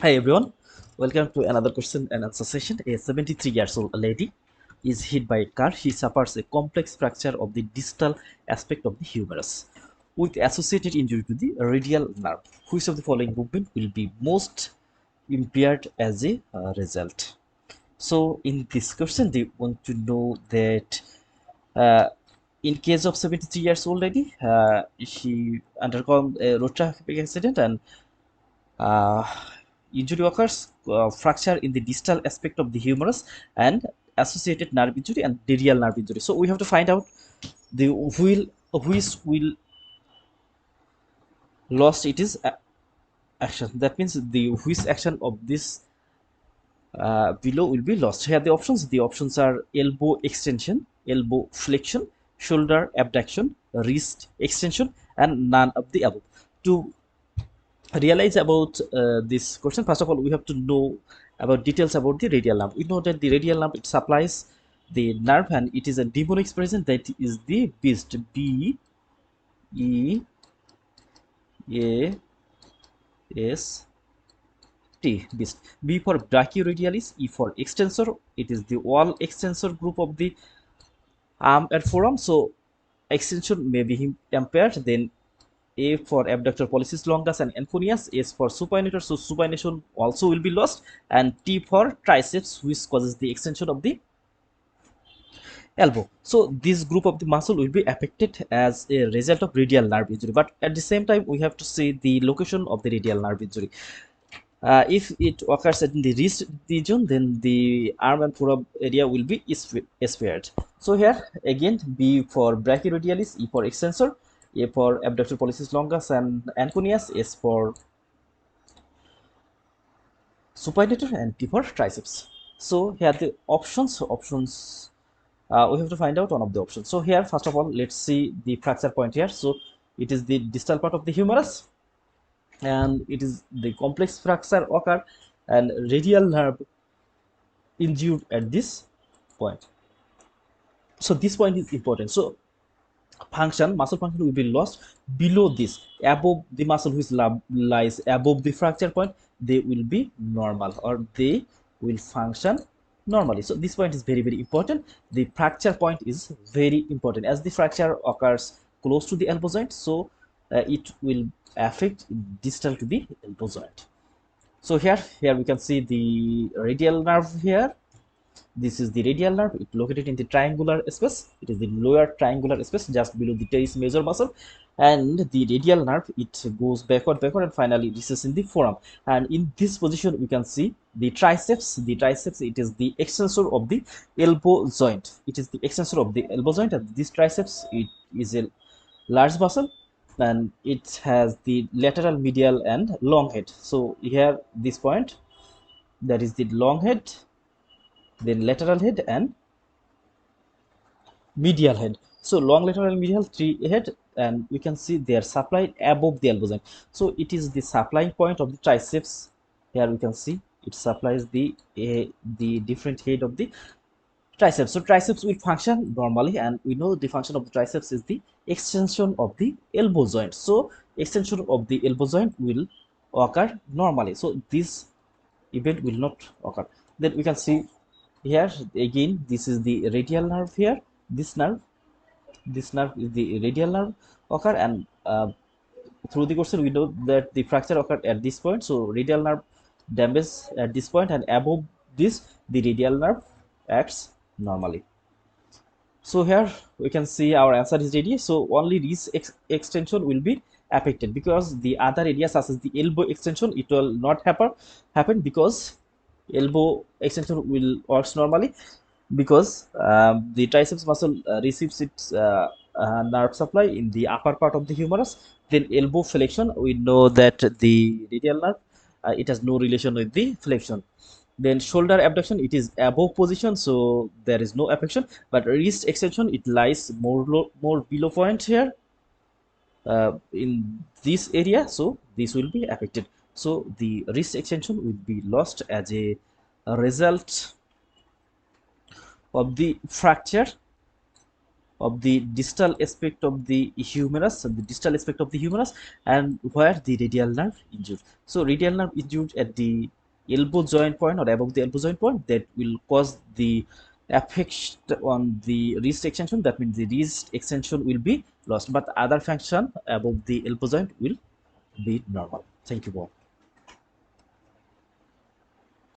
Hi everyone, welcome to another question and answer session. A 73 years old lady is hit by a car. She suffers a complex fracture of the distal aspect of the humerus with associated injury to the radial nerve. Which of the following movement will be most impaired as a result? So in this question, they want to know that uh, in case of 73 years old lady, she undergone a road traffic accident and uh, injury occurs, fracture in the distal aspect of the humerus and associated nerve injury and radial nerve injury. So we have to find out the wheel which will lost it is action. That means the which action of this below will be lost. Here the options. The options are elbow extension, elbow flexion, shoulder abduction, wrist extension, and none of the above. To realize about this question, first of all we have to know about details about the radial nerve. We know that the radial nerve, it supplies the nerve and it is a demonic expression, that is the beast. B E A S T, beast. B for brachioradialis, E for extensor, it is the all extensor group of the arm and forearm, so extension may be impaired. Then A for abductor pollicis longus and enconeus, S for supinator, so supination also will be lost, and T for triceps, which causes the extension of the elbow. So this group of the muscle will be affected as a result of radial nerve injury. But at the same time, we have to see the location of the radial nerve injury. If it occurs in the wrist region, then the arm and forearm area will be spared. So here again, B for brachyradialis, E for extensor, A for abductor pollicis longus and enconeus, S for supinator, and T for triceps. So here the options we have to find out one of the options. So here first of all, let's see the fracture point here. So it is the distal part of the humerus and it is the complex fracture occur and radial nerve injured at this point. So this point is important. So function, muscle function will be lost below this. Above the muscle which lies above the fracture point, they will be normal or they will function normally. So this point is very important. The fracture point is very important as the fracture occurs close to the elbow joint, so it will affect distal to the elbow joint. So here we can see the radial nerve here. This is the radial nerve. It located in the triangular space. It is the lower triangular space just below the teres major muscle. And the radial nerve, it goes backward, and finally reaches in the forearm. And in this position, we can see the triceps. The triceps, it is the extensor of the elbow joint. It is the extensor of the elbow joint, and this triceps, it is a large muscle, and it has the lateral, medial, and long head. So here, this point, that is the long head, then lateral head and medial head. So long lateral and medial, three head, and we can see they are supplied above the elbow joint. So it is the supplying point of the triceps. Here we can see it supplies the different head of the triceps. So triceps will function normally, and we know the function of the triceps is the extension of the elbow joint. So extension of the elbow joint will occur normally. So this event will not occur. Then we can see here again, this is the radial nerve here. This nerve is the radial nerve occur, and through the question we know that the fracture occurred at this point. So radial nerve damage at this point, and above this the radial nerve acts normally. So here we can see our answer is ready. So only this extension will be affected, because the other areas such as the elbow extension, it will not happen because elbow extension will works normally, because the triceps muscle receives its nerve supply in the upper part of the humerus. Then elbow flexion, we know that the radial nerve, it has no relation with the flexion. Then shoulder abduction, it is above position, so there is no affection. But wrist extension, it lies more below point here, in this area, so this will be affected. So the wrist extension will be lost as a result of the fracture of the distal aspect of the humerus, and where the radial nerve injured. So radial nerve injured at the elbow joint point or above the elbow joint point, that will cause the effect on the wrist extension. That means the wrist extension will be lost, but other function above the elbow joint will be normal. Thank you all.